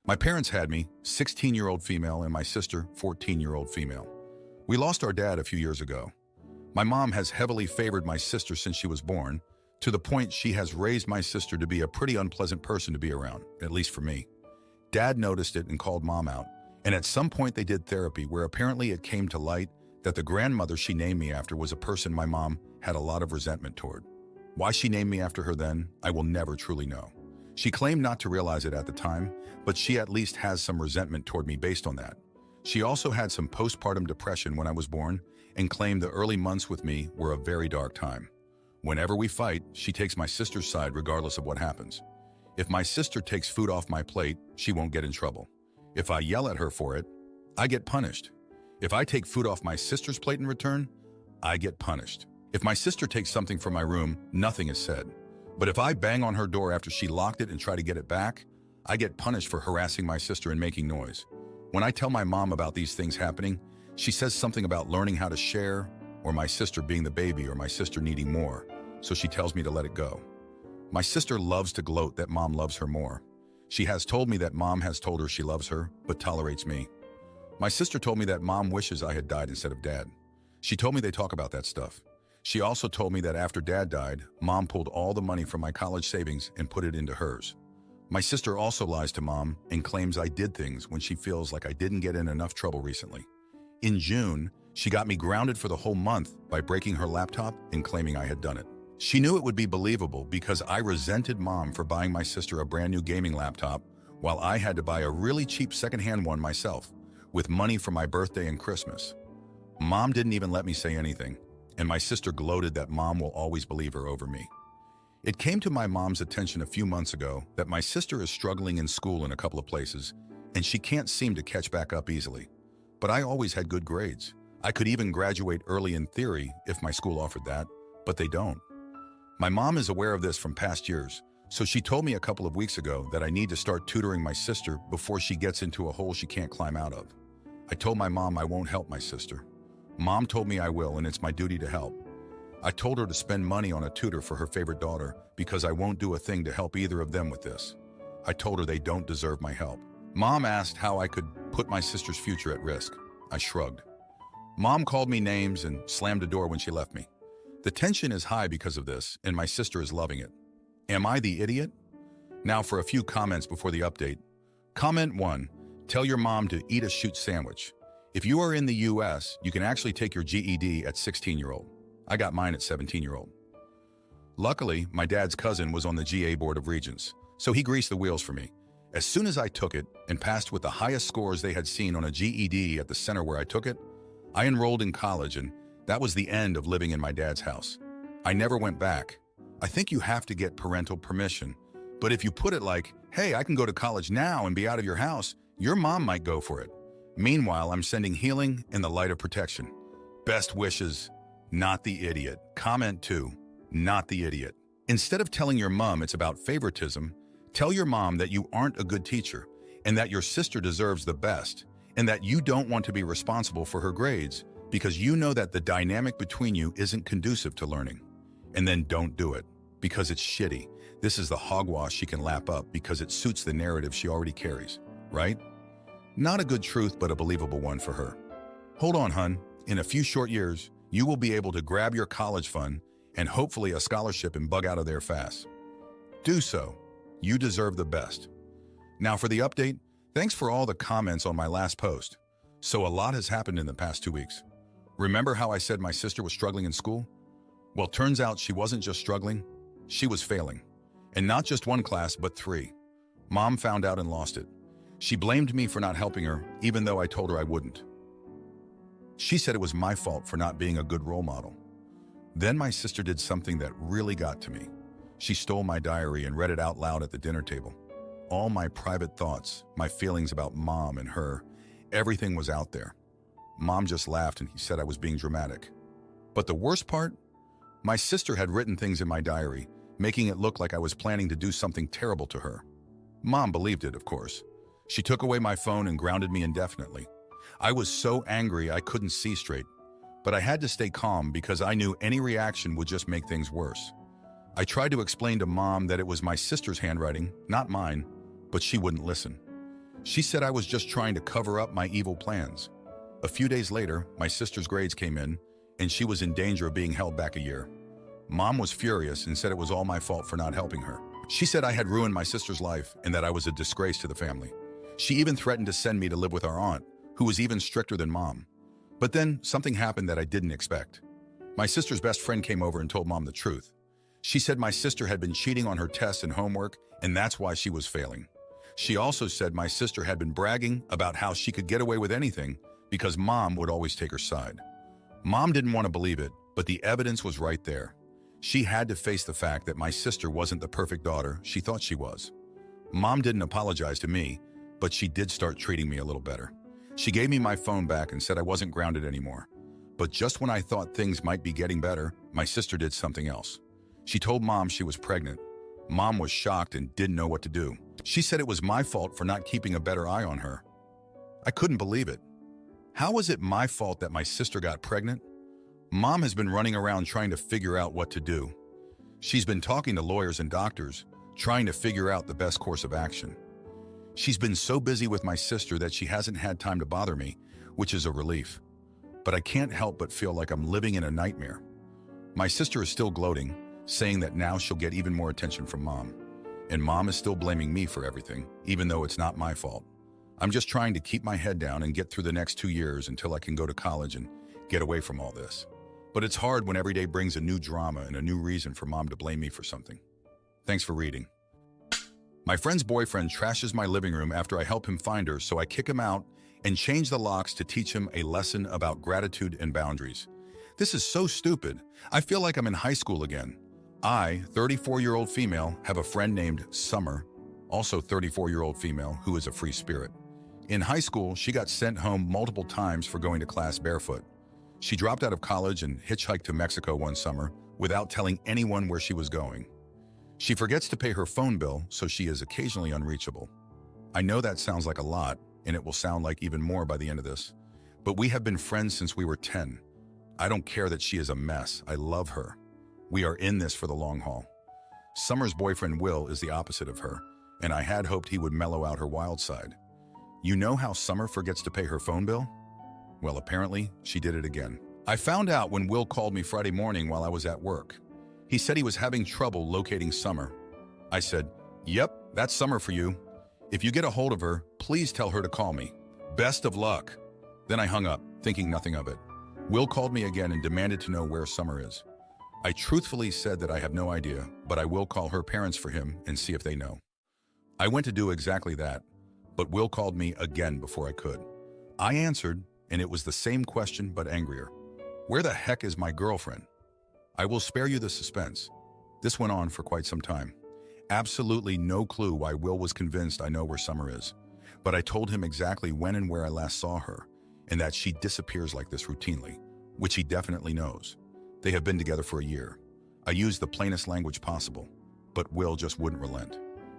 My parents had me, 16-year-old female, and my sister, 14-year-old female. We lost our dad a few years ago. My mom has heavily favored my sister since she was born, to the point she has raised my sister to be a pretty unpleasant person to be around, at least for me. Dad noticed it and called mom out, and at some point they did therapy where apparently it came to light that the grandmother she named me after was a person my mom had a lot of resentment toward. Why she named me after her then, I will never truly know. She claimed not to realize it at the time, but she at least has some resentment toward me based on that. She also had some postpartum depression when I was born and claimed the early months with me were a very dark time. Whenever we fight, she takes my sister's side regardless of what happens. If my sister takes food off my plate, she won't get in trouble. If I yell at her for it, I get punished. If I take food off my sister's plate in return, I get punished. If my sister takes something from my room, nothing is said. But if I bang on her door after she locked it and try to get it back, I get punished for harassing my sister and making noise. When I tell my mom about these things happening, she says something about learning how to share, or my sister being the baby, or my sister needing more, so she tells me to let it go. My sister loves to gloat that mom loves her more. She has told me that mom has told her she loves her, but tolerates me. My sister told me that mom wishes I had died instead of dad. She told me they talk about that stuff. She also told me that after dad died, mom pulled all the money from my college savings and put it into hers. My sister also lies to mom and claims I did things when she feels like I didn't get in enough trouble recently. In June, she got me grounded for the whole month by breaking her laptop and claiming I had done it. She knew it would be believable because I resented mom for buying my sister a brand new gaming laptop while I had to buy a really cheap secondhand one myself with money for my birthday and Christmas. Mom didn't even let me say anything, and my sister gloated that mom will always believe her over me. It came to my mom's attention a few months ago that my sister is struggling in school in a couple of places, and she can't seem to catch back up easily. But I always had good grades. I could even graduate early in theory if my school offered that, but they don't. My mom is aware of this from past years, so she told me a couple of weeks ago that I need to start tutoring my sister before she gets into a hole she can't climb out of. I told my mom I won't help my sister. Mom told me I will, and it's my duty to help. I told her to spend money on a tutor for her favorite daughter because I won't do a thing to help either of them with this. I told her they don't deserve my help. Mom asked how I could put my sister's future at risk. I shrugged. Mom called me names and slammed the door when she left me. The tension is high because of this, and my sister is loving it. Am I the idiot? Now for a few comments before the update. Comment 1. Tell your mom to eat a shoot sandwich. If you are in the US, you can actually take your GED at 16-year-old. I got mine at 17-year-old. Luckily, my dad's cousin was on the GA Board of Regents, so he greased the wheels for me. As soon as I took it and passed with the highest scores they had seen on a GED at the center where I took it, I enrolled in college, and that was the end of living in my dad's house. I never went back. I think you have to get parental permission, but if you put it like, hey, I can go to college now and be out of your house, your mom might go for it. Meanwhile, I'm sending healing and the light of protection. Best wishes, not the idiot. Comment 2, not the idiot. Instead of telling your mom it's about favoritism, tell your mom that you aren't a good teacher and that your sister deserves the best and that you don't want to be responsible for her grades because you know that the dynamic between you isn't conducive to learning. And then don't do it because it's shitty. This is the hogwash she can lap up because it suits the narrative she already carries, right? Not a good truth, but a believable one for her. Hold on, hun. In a few short years, you will be able to grab your college fund and hopefully a scholarship and bug out of there fast. Do so. You deserve the best. Now for the update, thanks for all the comments on my last post. So a lot has happened in the past 2 weeks. Remember how I said my sister was struggling in school? Well, turns out she wasn't just struggling, she was failing. And not just one class, but 3. Mom found out and lost it. She blamed me for not helping her, even though I told her I wouldn't. She said it was my fault for not being a good role model. Then my sister did something that really got to me. She stole my diary and read it out loud at the dinner table. All my private thoughts, my feelings about mom and her, everything was out there. Mom just laughed and he said I was being dramatic. But the worst part? My sister had written things in my diary, making it look like I was planning to do something terrible to her. Mom believed it, of course. She took away my phone and grounded me indefinitely. I was so angry I couldn't see straight, but I had to stay calm because I knew any reaction would just make things worse. I tried to explain to Mom that it was my sister's handwriting, not mine, but she wouldn't listen. She said I was just trying to cover up my evil plans. A few days later, my sister's grades came in, and she was in danger of being held back a year. Mom was furious and said it was all my fault for not helping her. She said I had ruined my sister's life and that I was a disgrace to the family. She even threatened to send me to live with our aunt, who was even stricter than Mom. But then something happened that I didn't expect. My sister's best friend came over and told Mom the truth. She said my sister had been cheating on her tests and homework, and that's why she was failing. She also said my sister had been bragging about how she could get away with anything because Mom would always take her side. Mom didn't want to believe it, but the evidence was right there. She had to face the fact that my sister wasn't the perfect daughter she thought she was. Mom didn't apologize to me, but she did start treating me a little better. She gave me my phone back and said I wasn't grounded anymore. But just when I thought things might be getting better, my sister did something else. She told Mom she was pregnant. Mom was shocked and didn't know what to do. She said it was my fault for not keeping a better eye on her. I couldn't believe it. How was it my fault that my sister got pregnant? Mom has been running around trying to figure out what to do. She's been talking to lawyers and doctors, trying to figure out the best course of action. She's been so busy with my sister that she hasn't had time to bother me, which is a relief. But I can't help but feel like I'm living in a nightmare. My sister is still gloating, saying that now she'll get even more attention from Mom. And Mom is still blaming me for everything, even though it's not my fault. I'm just trying to keep my head down and get through the next 2 years until I can go to college and get away from all this. But it's hard when every day brings a new drama and a new reason for Mom to blame me for something. Thanks for reading. My friend's boyfriend trashes my living room after I help him find her, so I kick him out and change the locks to teach him a lesson about gratitude and boundaries. This is so stupid. I feel like I'm in high school again. I, 34-year-old female, have a friend named Summer, also 34-year-old female, who is a free spirit. In high school, she got sent home multiple times for going to class barefoot. She dropped out of college and hitchhiked to Mexico one summer without telling anyone where she was going. She forgets to pay her phone bill, so she is occasionally unreachable. I know that sounds like a lot, and it will sound like even more by the end of this, but we have been friends since we were 10. I don't care that she is a mess. I love her. We are in this for the long haul. Summer's boyfriend, Will, is the opposite of her, and I had hoped he would mellow out her wild side. You know how Summer forgets to pay her phone bill? Well, apparently, she did it again. I found out when Will called me Friday morning while I was at work. He said he was having trouble locating Summer. I said, "Yep, that's Summer for you. If you get a hold of her, please tell her to call me. Best of luck." Then I hung up, thinking nothing of it. Will called me again and demanded to know where Summer is. I truthfully said that I have no idea, but I will call her parents for him and see if they know. I went to do exactly that, but Will called me again before I could. I answered, and it was the same question but angrier. Where the heck is my girlfriend? I will spare you the suspense. This went on for quite some time. Absolutely no clue why Will was convinced I know where Summer is, but I told him exactly when and where I last saw her, and that she disappears like this routinely, which he definitely knows. They have been together for a year. I used the plainest language possible, but Will just wouldn't relent.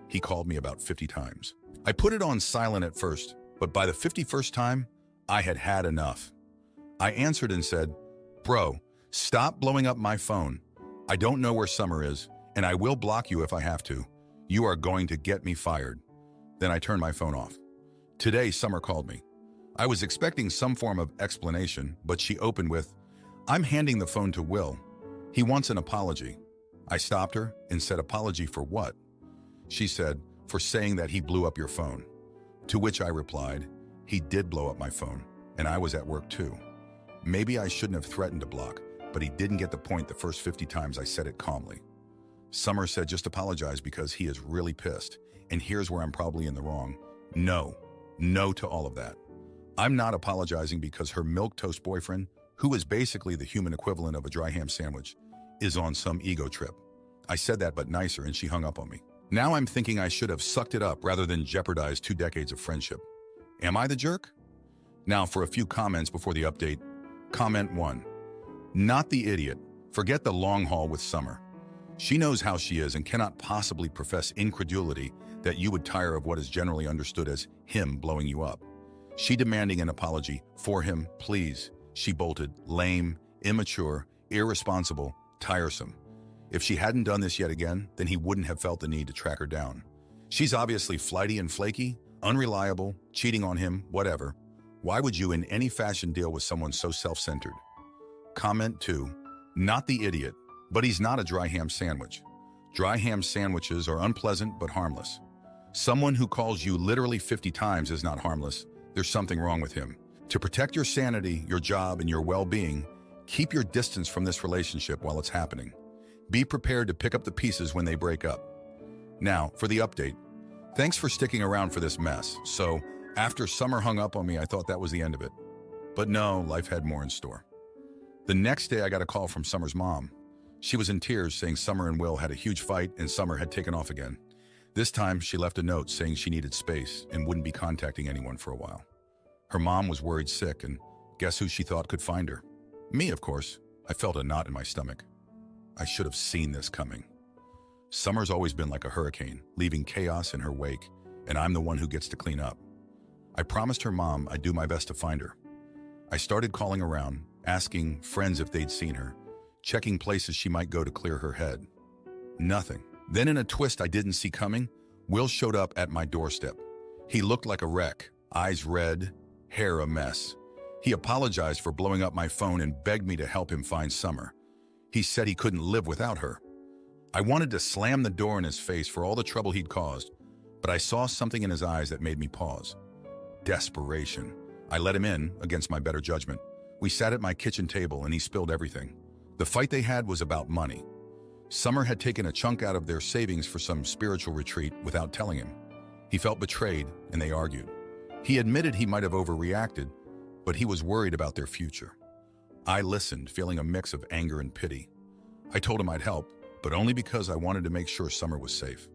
He called me about 50 times. I put it on silent at first, but by the 51st time, I had had enough. I answered and said, "Bro, stop blowing up my phone. I don't know where Summer is, and I will block you if I have to. You are going to get me fired." Then I turned my phone off. Today, Summer called me. I was expecting some form of explanation, but she opened with, "I'm handing the phone to Will. He wants an apology." I stopped her and said, "Apology for what?" She said, "For saying that he blew up your phone." To which I replied, "He did blow up my phone, and I was at work too. Maybe I shouldn't have threatened to block, but he didn't get the point the first 50 times I said it calmly." Summer said, "Just apologize because he is really pissed, and here's where I'm probably in the wrong. No to all of that. I'm not apologizing because her milquetoast boyfriend, who is basically the human equivalent of a dry ham sandwich, is on some ego trip." I said that but nicer, and she hung up on me. Now I'm thinking I should have sucked it up rather than jeopardize 2 decades of friendship. Am I the jerk? Now for a few comments before the update. Comment 1. Not the idiot. Forget the long haul with Summer. She knows how she is and cannot possibly profess incredulity that you would tire of what is generally understood as him blowing you up. She demanding an apology for him, please. She bolted, lame, immature, irresponsible, tiresome. If she hadn't done this yet again, then he wouldn't have felt the need to track her down. She's obviously flighty and flaky, Unreliable, cheating on him, whatever. Why would you in any fashion deal with someone so self-centered? Comment 2. Not the idiot, but he's not a dry ham sandwich. Dry ham sandwiches are unpleasant but harmless. Someone who calls you literally 50 times is not harmless. There's something wrong with him. To protect your sanity, your job, and your well-being, keep your distance from this relationship while it's happening. Be prepared to pick up the pieces when they break up. Now, for the update. Thanks for sticking around for this mess. So, after Summer hung up on me, I thought that was the end of it. But no, life had more in store. The next day, I got a call from Summer's mom. She was in tears, saying Summer and Will had a huge fight and Summer had taken off again. This time, she left a note saying she needed space and wouldn't be contacting anyone for a while. Her mom was worried sick, and guess who she thought could find her? Me, of course. I felt a knot in my stomach. I should have seen this coming. Summer's always been like a hurricane, leaving chaos in her wake, and I'm the one who gets to clean up. I promised her mom I'd do my best to find her. I started calling around, asking friends if they'd seen her, checking places she might go to clear her head. Nothing. Then in a twist I didn't see coming, Will showed up at my doorstep. He looked like a wreck, eyes red, hair a mess. He apologized for blowing up my phone and begged me to help him find Summer. He said he couldn't live without her. I wanted to slam the door in his face for all the trouble he'd caused, but I saw something in his eyes that made me pause. Desperation. I let him in, against my better judgment. We sat at my kitchen table and he spilled everything. The fight they had was about money. Summer had taken a chunk out of their savings for some spiritual retreat without telling him. He felt betrayed and they argued. He admitted he might have overreacted, but he was worried about their future. I listened, feeling a mix of anger and pity. I told him I'd help, but only because I wanted to make sure Summer was safe.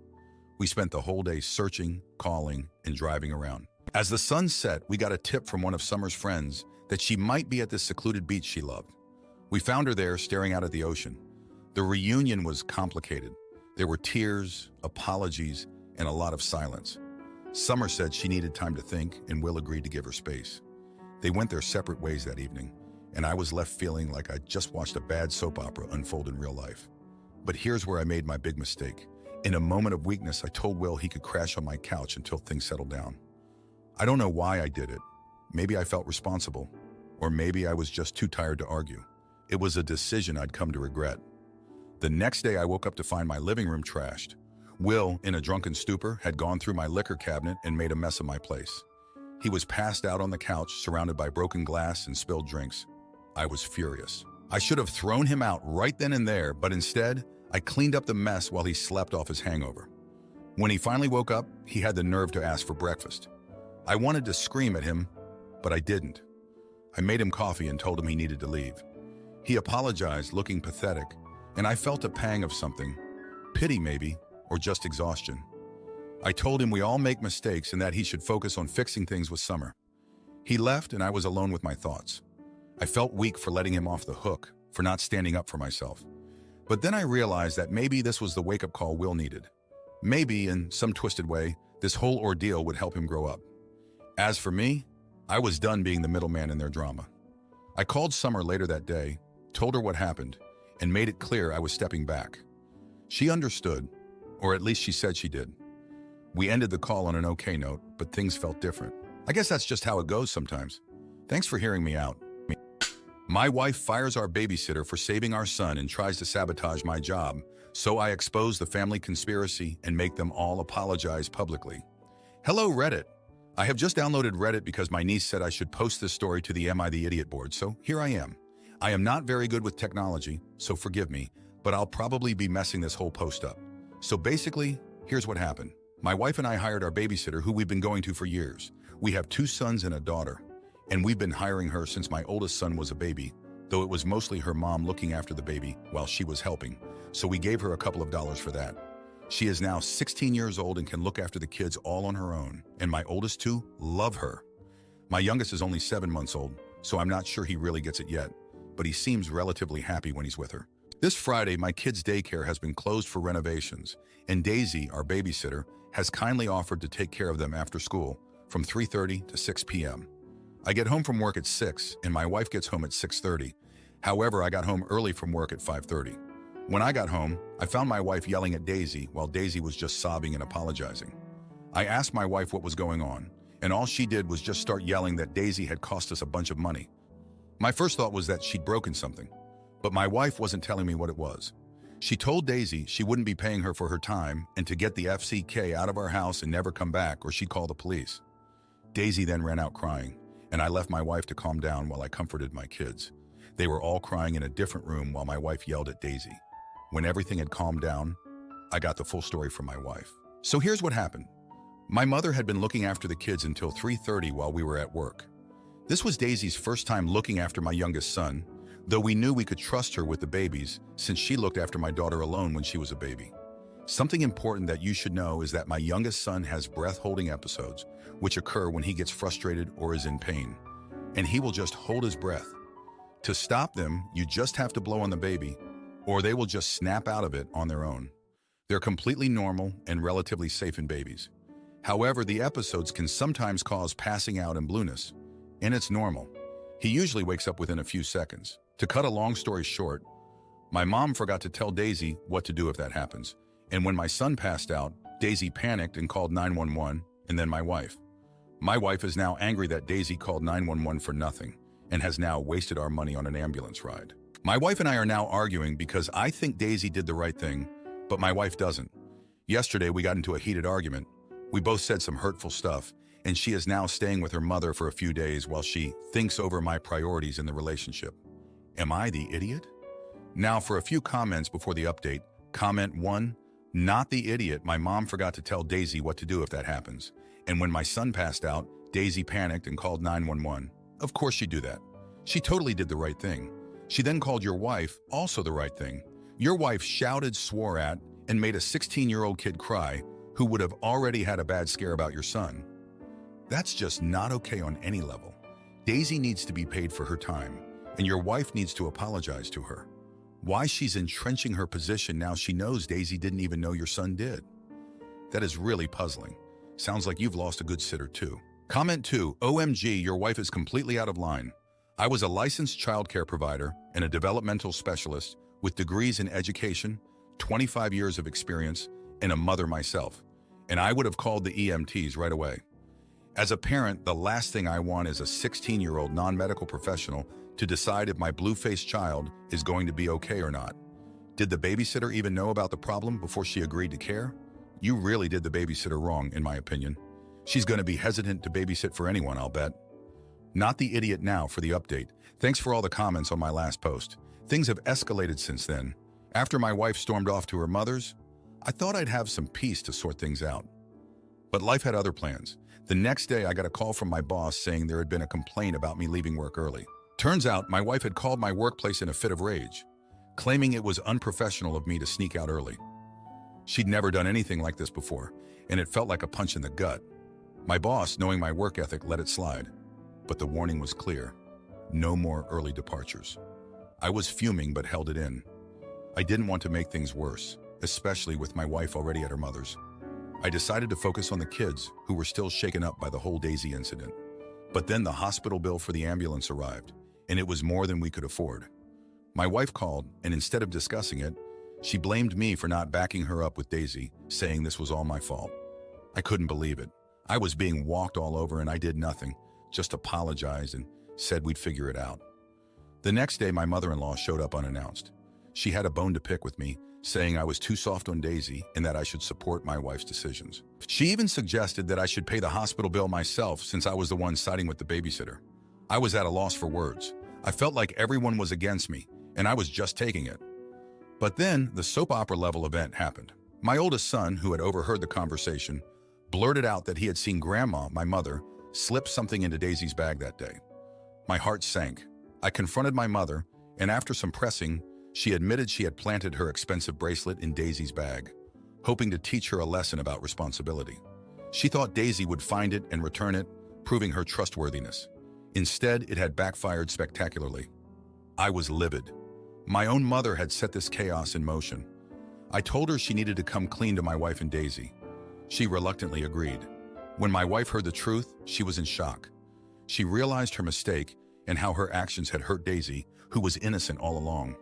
We spent the whole day searching, calling, and driving around. As the sun set, we got a tip from one of Summer's friends that she might be at this secluded beach she loved. We found her there, staring out at the ocean. The reunion was complicated. There were tears, apologies, and a lot of silence. Summer said she needed time to think, and Will agreed to give her space. They went their separate ways that evening, and I was left feeling like I'd just watched a bad soap opera unfold in real life. But here's where I made my big mistake. In a moment of weakness, I told Will he could crash on my couch until things settled down. I don't know why I did it. Maybe I felt responsible, or maybe I was just too tired to argue. It was a decision I'd come to regret. The next day, I woke up to find my living room trashed. Will, in a drunken stupor, had gone through my liquor cabinet and made a mess of my place. He was passed out on the couch, surrounded by broken glass and spilled drinks. I was furious. I should have thrown him out right then and there, but instead, I cleaned up the mess while he slept off his hangover. When he finally woke up, he had the nerve to ask for breakfast. I wanted to scream at him, but I didn't. I made him coffee and told him he needed to leave. He apologized, looking pathetic, and I felt a pang of something. Pity maybe, or just exhaustion. I told him we all make mistakes and that he should focus on fixing things with Summer. He left and I was alone with my thoughts. I felt weak for letting him off the hook, for not standing up for myself. But then I realized that maybe this was the wake-up call Will needed. Maybe, in some twisted way, this whole ordeal would help him grow up. As for me, I was done being the middleman in their drama. I called Summer later that day, told her what happened, and made it clear I was stepping back. She understood, or at least she said she did. We ended the call on an okay note, but things felt different. I guess that's just how it goes sometimes. Thanks for hearing me out. My wife fires our babysitter for saving our son and tries to sabotage my job, so I expose the family conspiracy and make them all apologize publicly. Hello, Reddit. I have just downloaded Reddit because my niece said I should post this story to the Am I the Idiot board, so here I am. I am not very good with technology, so forgive me, but I'll probably be messing this whole post up. So basically, here's what happened. My wife and I hired our babysitter, who we've been going to for years. We have 2 sons and a daughter, and we've been hiring her since my oldest son was a baby, though it was mostly her mom looking after the baby while she was helping, so we gave her a couple of dollars for that. She is now 16 years old and can look after the kids all on her own, and my oldest 2 love her. My youngest is only 7 months old, so I'm not sure he really gets it yet, but he seems relatively happy when he's with her. This Friday, my kids' daycare has been closed for renovations, and Daisy, our babysitter, has kindly offered to take care of them after school from 3:30 to 6 p.m. I get home from work at 6, and my wife gets home at 6:30. However, I got home early from work at 5:30. When I got home, I found my wife yelling at Daisy while Daisy was just sobbing and apologizing. I asked my wife what was going on, and all she did was just start yelling that Daisy had cost us a bunch of money. My first thought was that she'd broken something, but my wife wasn't telling me what it was. She told Daisy she wouldn't be paying her for her time and to get the FCK out of our house and never come back or she'd call the police. Daisy then ran out crying, and I left my wife to calm down while I comforted my kids. They were all crying in a different room while my wife yelled at Daisy. When everything had calmed down, I got the full story from my wife. So here's what happened. My mother had been looking after the kids until 3:30 while we were at work. This was Daisy's first time looking after my youngest son, though we knew we could trust her with the babies since she looked after my daughter alone when she was a baby. Something important that you should know is that my youngest son has breath-holding episodes, which occur when he gets frustrated or is in pain, and he will just hold his breath. To stop them, you just have to blow on the baby, or they will just snap out of it on their own. They're completely normal and relatively safe in babies. However, the episodes can sometimes cause passing out and blueness, and it's normal. He usually wakes up within a few seconds. To cut a long story short, my mom forgot to tell Daisy what to do if that happens, and when my son passed out, Daisy panicked and called 911, and then my wife. My wife is now angry that Daisy called 911 for nothing, and has now wasted our money on an ambulance ride. My wife and I are now arguing because I think Daisy did the right thing, but my wife doesn't. Yesterday, we got into a heated argument. We both said some hurtful stuff, and she is now staying with her mother for a few days while she thinks over my priorities in the relationship. Am I the idiot? Now for a few comments before the update. Comment 1, not the idiot. My mom forgot to tell Daisy what to do if that happens. And when my son passed out, Daisy panicked and called 911. Of course she'd do that. She totally did the right thing. She then called your wife, also the right thing. Your wife shouted, swore at, and made a 16-year-old kid cry who would have already had a bad scare about your son. That's just not okay on any level. Daisy needs to be paid for her time, and your wife needs to apologize to her. Why she's entrenching her position now she knows Daisy didn't even know your son did? That is really puzzling. Sounds like you've lost a good sitter too. Comment 2, OMG, your wife is completely out of line. I was a licensed childcare provider and a developmental specialist with degrees in education, 25 years of experience, and a mother myself, and I would have called the EMTs right away. As a parent, the last thing I want is a 16-year-old non-medical professional to decide if my blue-faced child is going to be okay or not. Did the babysitter even know about the problem before she agreed to care? You really did the babysitter wrong, in my opinion. She's going to be hesitant to babysit for anyone, I'll bet. Not the idiot now for the update. Thanks for all the comments on my last post. Things have escalated since then. After my wife stormed off to her mother's, I thought I'd have some peace to sort things out. But life had other plans. The next day, I got a call from my boss saying there had been a complaint about me leaving work early. Turns out, my wife had called my workplace in a fit of rage, claiming it was unprofessional of me to sneak out early. She'd never done anything like this before, and it felt like a punch in the gut. My boss, knowing my work ethic, let it slide. But the warning was clear. No more early departures. I was fuming but held it in. I didn't want to make things worse, especially with my wife already at her mother's. I decided to focus on the kids, who were still shaken up by the whole Daisy incident. But then the hospital bill for the ambulance arrived, and it was more than we could afford. My wife called, and instead of discussing it, she blamed me for not backing her up with Daisy, saying this was all my fault. I couldn't believe it. I was being walked all over and I did nothing, just apologized and said we'd figure it out. The next day, my mother-in-law showed up unannounced. She had a bone to pick with me, saying I was too soft on Daisy and that I should support my wife's decisions. She even suggested that I should pay the hospital bill myself since I was the one siding with the babysitter. I was at a loss for words. I felt like everyone was against me, and I was just taking it. But then, the soap opera level event happened. My oldest son, who had overheard the conversation, blurted out that he had seen Grandma, my mother, slip something into Daisy's bag that day. My heart sank. I confronted my mother, and after some pressing, she admitted she had planted her expensive bracelet in Daisy's bag, hoping to teach her a lesson about responsibility. She thought Daisy would find it and return it, proving her trustworthiness. Instead, it had backfired spectacularly. I was livid. My own mother had set this chaos in motion. I told her she needed to come clean to my wife and Daisy. She reluctantly agreed. When my wife heard the truth, she was in shock. She realized her mistake and how her actions had hurt Daisy, who was innocent all along.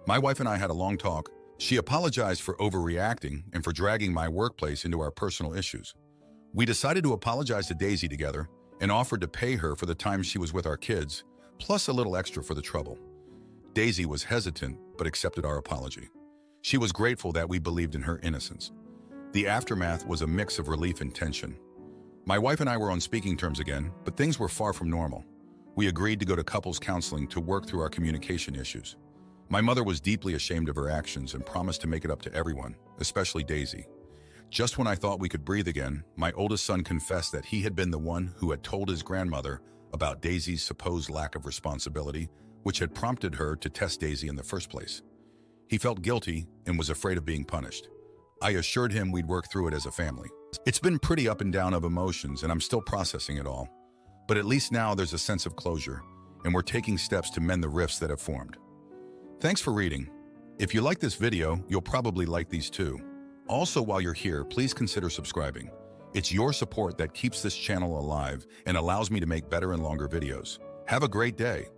My wife and I had a long talk. She apologized for overreacting and for dragging my workplace into our personal issues. We decided to apologize to Daisy together and offered to pay her for the time she was with our kids, plus a little extra for the trouble. Daisy was hesitant, but accepted our apology. She was grateful that we believed in her innocence. The aftermath was a mix of relief and tension. My wife and I were on speaking terms again, but things were far from normal. We agreed to go to couples counseling to work through our communication issues. My mother was deeply ashamed of her actions and promised to make it up to everyone, especially Daisy. Just when I thought we could breathe again, my oldest son confessed that he had been the one who had told his grandmother about Daisy's supposed lack of responsibility, which had prompted her to test Daisy in the first place. He felt guilty and was afraid of being punished. I assured him we'd work through it as a family. It's been pretty up and down of emotions, and I'm still processing it all. But at least now there's a sense of closure, and we're taking steps to mend the rifts that have formed. Thanks for reading. If you like this video, you'll probably like these too. Also, while you're here, please consider subscribing. It's your support that keeps this channel alive and allows me to make better and longer videos. Have a great day.